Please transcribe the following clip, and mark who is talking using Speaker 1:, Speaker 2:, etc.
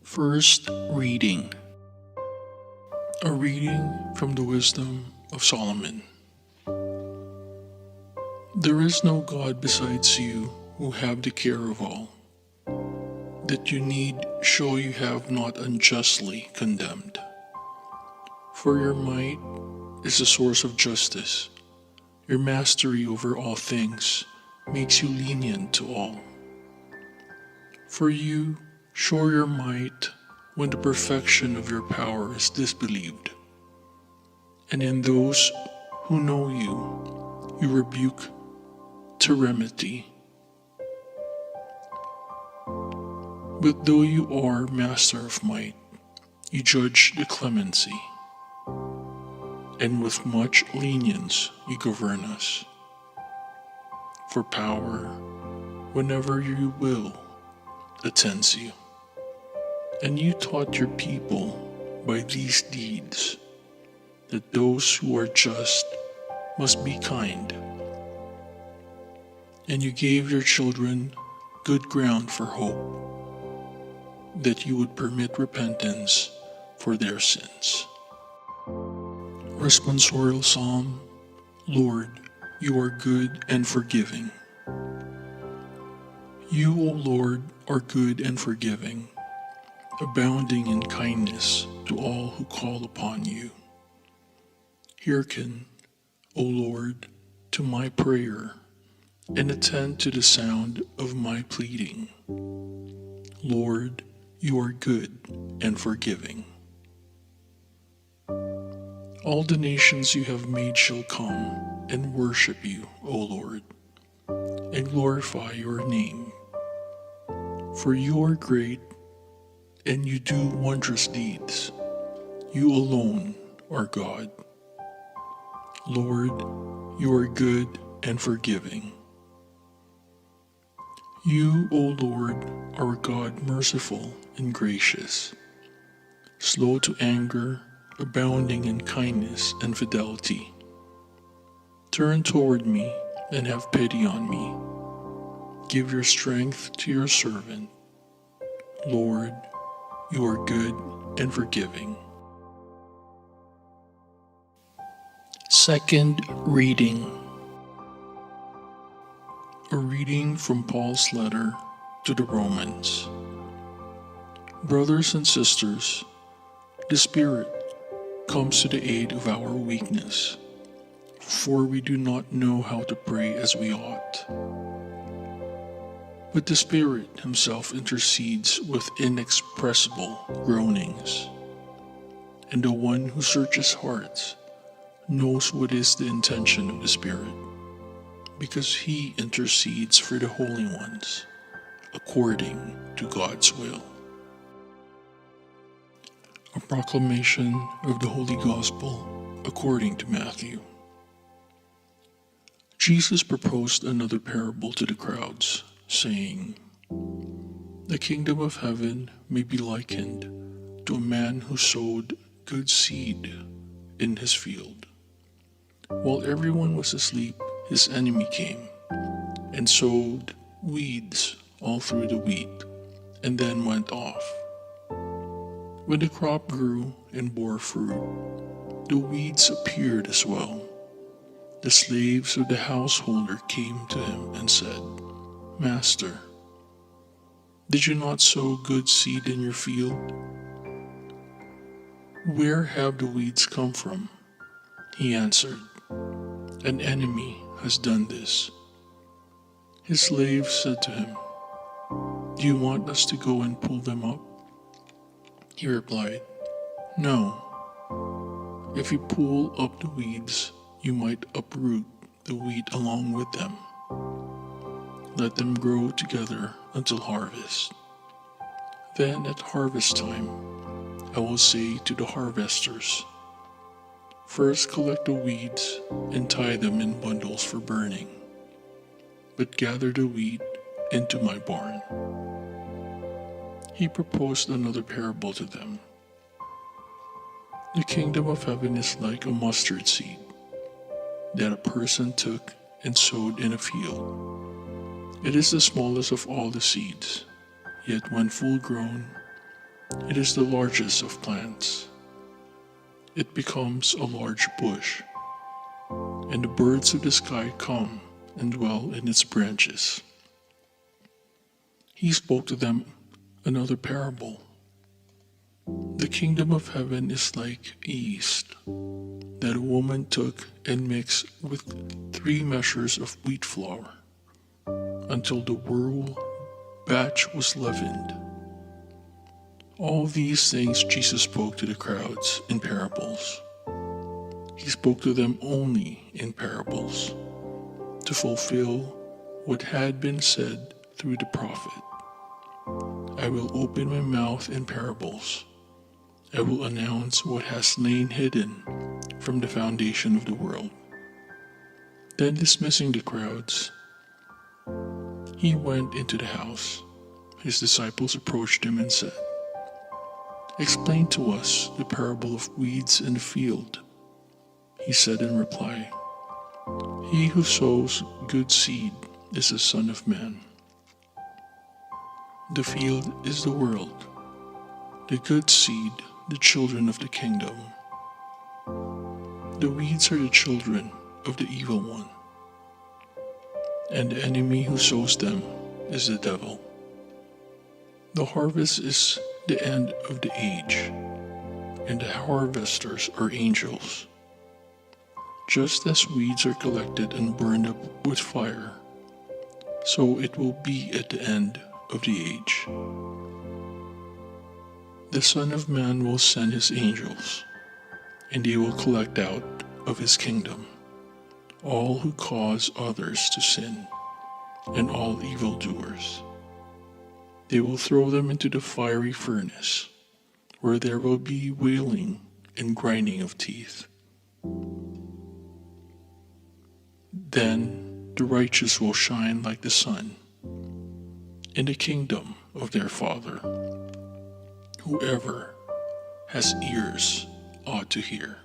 Speaker 1: First reading. A reading from the wisdom of Solomon. There is no God besides you who have the care of all, that you need show you have not unjustly condemned. For your might is the source of justice. Your mastery over all things makes you lenient to all. For you show your might when the perfection of your power is disbelieved. And in those who know you, you rebuke tyranny. But though you are master of might, you judge the clemency, and with much lenience you govern us. For power, whenever you will, attends you. And you taught your people by these deeds that those who are just must be kind. And you gave your children good ground for hope, that you would permit repentance for their sins. Responsorial Psalm. Lord, you are good and forgiving. You, O Lord, are good and forgiving, abounding in kindness to all who call upon you. Hearken, O Lord, to my prayer, and attend to the sound of my pleading. Lord, you are good and forgiving. All the nations you have made shall come and worship you, O Lord, and glorify your name. For you are great, and you do wondrous deeds. You alone are God. Lord, you are good and forgiving. You, O Lord, are God merciful and gracious, slow to anger, abounding in kindness and fidelity. Turn toward me and have pity on me. Give your strength to your servant. Lord, you are good and forgiving. Second reading. A reading from Paul's letter to the Romans. Brothers and sisters, the Spirit comes to the aid of our weakness, for we do not know how to pray as we ought. But the Spirit himself intercedes with inexpressible groanings, and the one who searches hearts knows what is the intention of the Spirit, because he intercedes for the holy ones according to God's will. A proclamation of the Holy Gospel according to Matthew. Jesus proposed another parable to the crowds, saying, The kingdom of heaven may be likened to a man who sowed good seed in his field. While everyone was asleep, his enemy came and sowed weeds all through the wheat, and then went off. When the crop grew and bore fruit, the weeds appeared as well. The slaves of the householder came to him and said, Master, did you not sow good seed in your field? Where have the weeds come from? He answered, An enemy has done this. His slaves said to him, Do you want us to go and pull them up? He replied, No. If you pull up the weeds, you might uproot the wheat along with them. Let them grow together until harvest. Then at harvest time, I will say to the harvesters, First collect the weeds and tie them in bundles for burning, but gather the wheat into my barn. He proposed another parable to them. The kingdom of heaven is like a mustard seed that a person took and sowed in a field. It is the smallest of all the seeds, yet when full grown, It is the largest of plants. It becomes a large bush, and the birds of the sky come and dwell in its branches. He spoke to them another parable. The kingdom of heaven is like yeast that a woman took and mixed with 3 measures of wheat flour until the whole batch was leavened. All these things Jesus spoke to the crowds in parables. He spoke to them only in parables to fulfill what had been said through the prophet. I will open my mouth in parables. I will announce what has lain hidden from the foundation of the world. Then, dismissing the crowds, he went into the house. His disciples approached him and said, "Explain to us the parable of weeds in the field." He said in reply, "He who sows good seed is the Son of Man. The field is the world, the good seed the children of the kingdom. The weeds are the children of the evil one, and the enemy who sows them is the devil. The harvest is the end of the age, and the harvesters are angels. Just as weeds are collected and burned up with fire, so it will be at the end of the age. The Son of Man will send his angels, and they will collect out of his kingdom all who cause others to sin and all evildoers. They will throw them into the fiery furnace, where there will be wailing and grinding of teeth. Then the righteous will shine like the sun in the kingdom of their Father. Whoever has ears ought to hear."